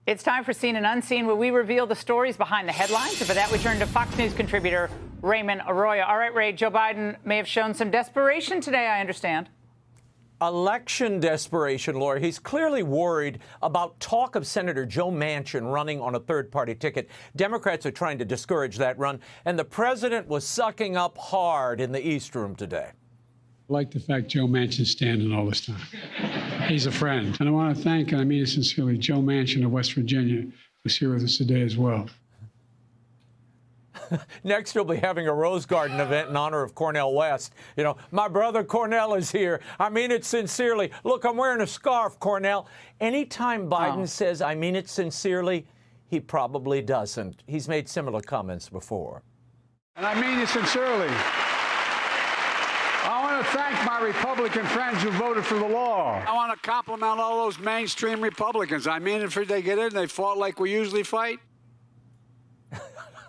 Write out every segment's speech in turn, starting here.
It's time for Seen and Unseen, where we reveal the stories behind the headlines. And for that, we turn to Fox News contributor Raymond Arroyo. All right, Ray, Joe Biden may have shown some desperation today, I understand. Election desperation, Laura. He's clearly worried about talk of Senator Joe Manchin running on a third-party ticket. Democrats are trying to discourage that run, and the president was sucking up hard in the East Room today. I like the fact Joe Manchin's standing all this time. He's a friend. And I want to thank, and I mean it sincerely, Joe Manchin of West Virginia, who's here with us today as well. Next, he'll be having a Rose Garden event in honor of Cornel West. You know, my brother Cornel is here. I mean it sincerely. Look, I'm wearing a scarf, Cornel. Anytime Biden says, I mean it sincerely, he probably doesn't. He's made similar comments before. And I mean it sincerely. I want to thank my Republican friends who voted for the law. I want to compliment all those mainstream Republicans. I mean, if they get in, they fought like we usually fight.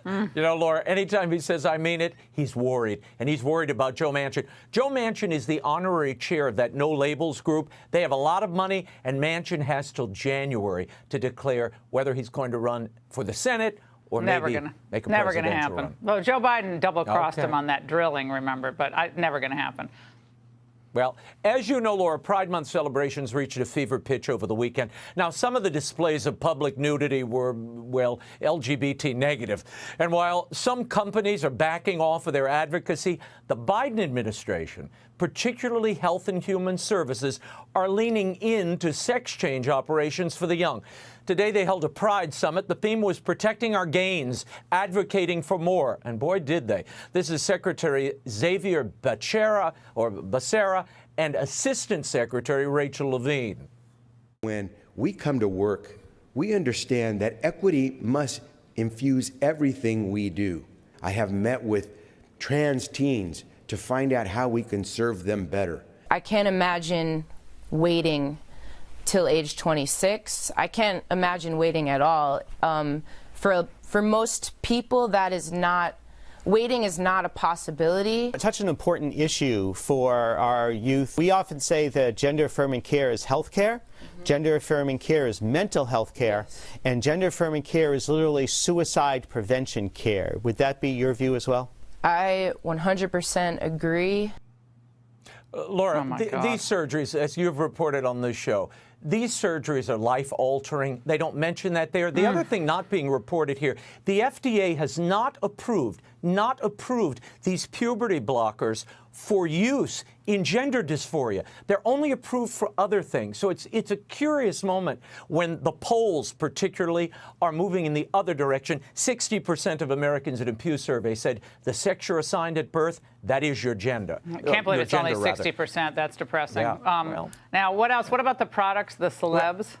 You know, Laura, anytime he says, I mean it, he's worried. And he's worried about Joe Manchin. Joe Manchin is the honorary chair of that No Labels group. They have a lot of money, and Manchin has till January to declare whether he's going to run for the Senate or maybe make a never going to presidential happen. run. Well, Joe Biden double-crossed him on that drilling, remember, but never going to happen. Well, as you know, Laura, Pride Month celebrations reached a fever pitch over the weekend. Now, some of the displays of public nudity were, well, LGBT negative. And while some companies are backing off of their advocacy, the Biden administration, particularly Health and Human Services, are leaning into sex change operations for the young. Today, they held a Pride Summit. The theme was protecting our gains, advocating for more. And boy, did they. This is Secretary Xavier Becerra and Assistant Secretary Rachel Levine. When we come to work, we understand that equity must infuse everything we do. I have met with trans teens to find out how we can serve them better. I can't imagine waiting till age 26. I can't imagine waiting at all. For most people, waiting is not a possibility. Such an important issue for our youth. We often say that gender-affirming care is health care, gender-affirming care is mental health care, and gender-affirming care is literally suicide prevention care. Would that be your view as well? I 100% agree. Laura, these surgeries, as you've reported on this show, these surgeries are life-altering. They don't mention that there. The other thing not being reported here, the FDA has not approved these puberty blockers for use in gender dysphoria. They're only approved for other things. So it's a curious moment when the polls particularly are moving in the other direction. 60% of Americans in a Pew survey said the sex you're assigned at birth, that is your gender. I can't believe it's only 60%. That's depressing. Yeah, now, what else? What about the products, the celebs?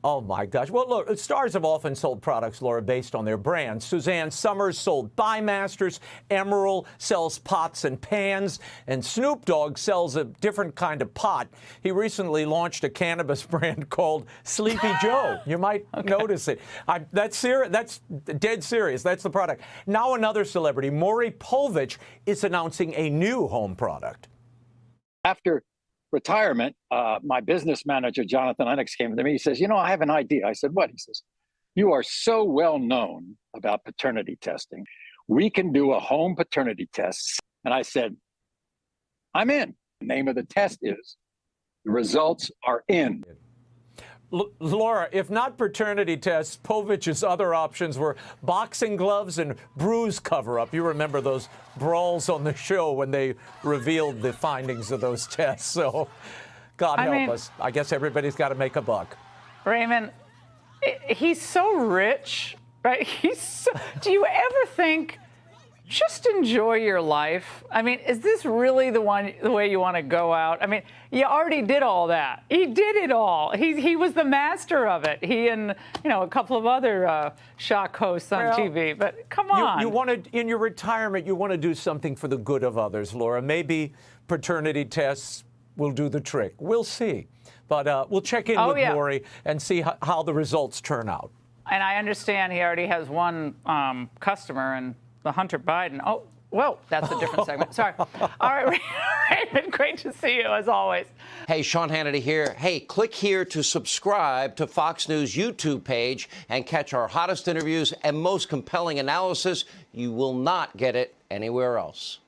Oh, my gosh. Well, look, stars have often sold products, Laura, based on their brands. Suzanne Summers sold Buymasters. Emerald sells pots and pans. And Snoop Dogg sells a different kind of pot. He recently launched a cannabis brand called Sleepy Joe. You might notice it. That's dead serious. That's the product. Now another celebrity, Maury Povich, is announcing a new home product. After retirement, my business manager, Jonathan Lennox, came to me. He says, you know, I have an idea. I said, what? He says, you are so well known about paternity testing. We can do a home paternity test. And I said, I'm in. The name of the test is The Results Are In. Laura, if not paternity tests, Povich's other options were boxing gloves and bruise cover-up. You remember those brawls on the show when they revealed the findings of those tests. So, God help us. I guess everybody's got to make a buck. Raymond, he's so rich, right? Do you ever think, just enjoy your life? I mean, is this really the way you want to go out? I mean, you already did all that. He did it all. He was the master of it. He and, you know, a couple of other shock hosts on TV. But come on. You want to, in your retirement, you want to do something for the good of others, Laura. Maybe paternity tests will do the trick. We'll see. But we'll check in with Maury and see how the results turn out. And I understand he already has one customer, and the Hunter Biden. Oh, well, that's a different segment. Sorry. All right. Raymond, great to see you as always. Hey, Sean Hannity here. Hey, click here to subscribe to Fox News YouTube page and catch our hottest interviews and most compelling analysis. You will not get it anywhere else.